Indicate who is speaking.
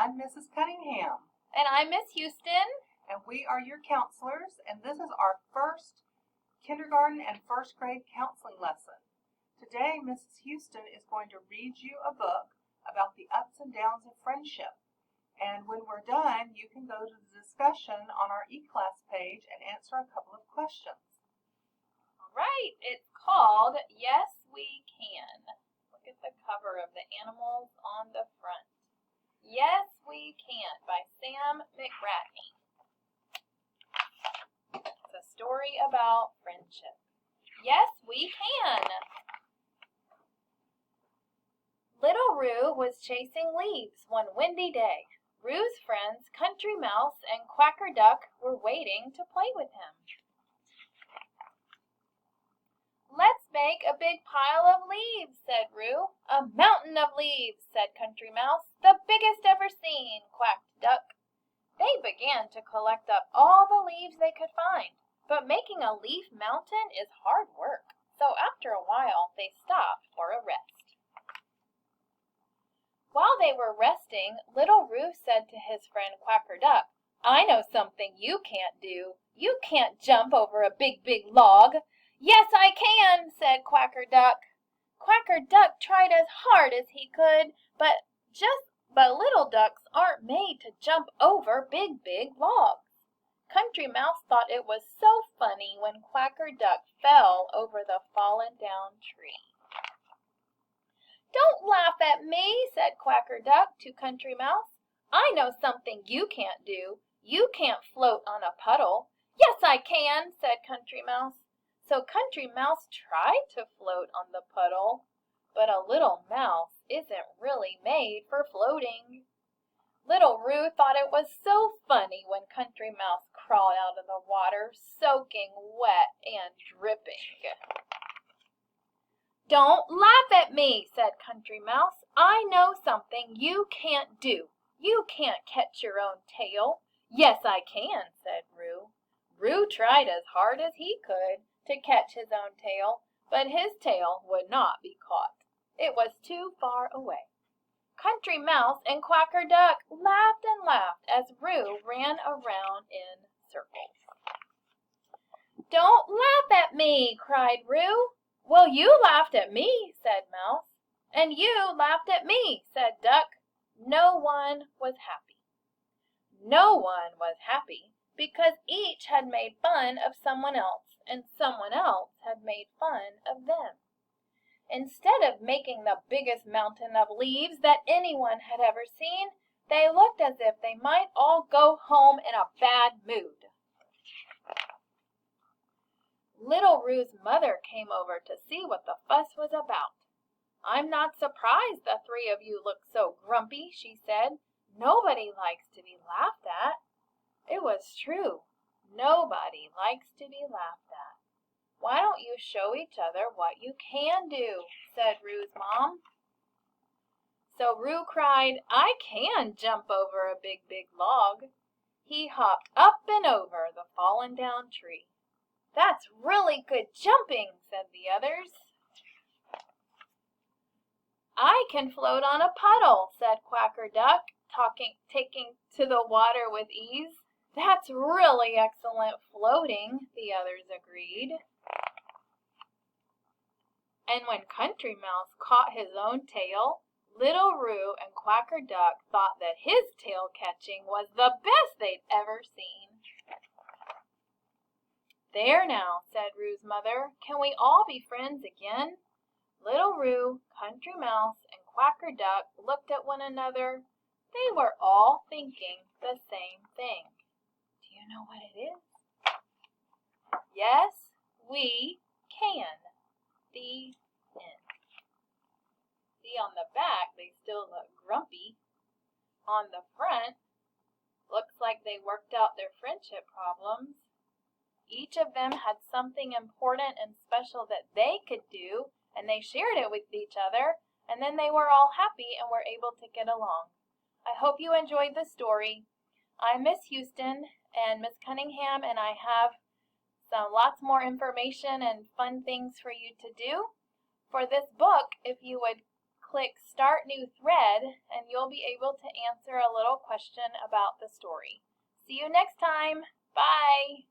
Speaker 1: I'm Mrs. Cunningham.
Speaker 2: And I'm Miss Houston.
Speaker 1: And we are your counselors, and this is our first kindergarten and first grade counseling lesson. Today, Mrs. Houston is going to read you a book about the ups and downs of friendship. And when we're done, you can go to the discussion on our e-class page and answer a couple of questions.
Speaker 2: All right, it's called Yes We Can. Look at the cover of the animals on the front. Yes We Can by Sam McGratney. It's a story about friendship. Yes, we can. Little Roo was chasing leaves one windy day. Roo's friends, Country Mouse and Quacker Duck, were waiting to play with him. Let's make a big pile of leaves, said Roo. A mountain of leaves, said Country Mouse. The biggest ever seen, quacked Duck. They began to collect up all the leaves they could find, but making a leaf mountain is hard work, so after a while they stopped for a rest. While they were resting, Little Roo said to his friend Quacker Duck, I know something you can't do. You can't jump over a big log. Yes, I can, said Quacker Duck. Quacker Duck tried as hard as he could, but little ducks aren't made to jump over big logs. Country Mouse thought it was so funny when Quacker Duck fell over the fallen down tree. Don't laugh at me, said Quacker Duck to Country Mouse. I know something you can't do. You can't float on a puddle. Yes, I can, said Country Mouse. So Country Mouse tried to float on the puddle, but a little mouse isn't really made for floating. Little Roo thought it was so funny when Country Mouse crawled out of the water, soaking wet and dripping. Don't laugh at me, said Country Mouse. I know something you can't do. You can't catch your own tail. Yes, I can, said Roo. Roo tried as hard as he could to catch his own tail, but his tail would not be caught. It was too far away. Country Mouse and Quacker Duck laughed and laughed as Roo ran around in circles. Don't laugh at me, cried Roo. Well, you laughed at me, said Mouse. And you laughed at me, said Duck. No one was happy. No one was happy because each had made fun of someone else, and someone else had made fun of them. Instead of making the biggest mountain of leaves that anyone had ever seen, they looked as if they might all go home in a bad mood. Little Roo's mother came over to see what the fuss was about. I'm not surprised the three of you look so grumpy, she said. Nobody likes to be laughed at. It was true. Nobody likes to be laughed at. Why don't you show each other what you can do, said Roo's mom. So Roo cried, I can jump over a big log. He hopped up and over the fallen down tree. That's really good jumping, said the others. I can float on a puddle, said Quacker Duck, taking to the water with ease. That's really excellent floating, the others agreed. And when Country Mouse caught his own tail, Little Roo and Quacker Duck thought that his tail catching was the best they'd ever seen. There now, said Roo's mother, can we all be friends again? Little Roo, Country Mouse, and Quacker Duck looked at one another. They were all thinking the same thing. Do you know what it is? Yes, we can. The end. See, on the back, they still look grumpy. On the front, looks like they worked out their friendship problems. Each of them had something important and special that they could do, and they shared it with each other, and then they were all happy and were able to get along. I hope you enjoyed the story. I'm Miss Houston and Miss Cunningham, and I have lots more information and fun things for you to do. For this book, if you would click Start New Thread and you'll be able to answer a little question about the story. See you next time. Bye!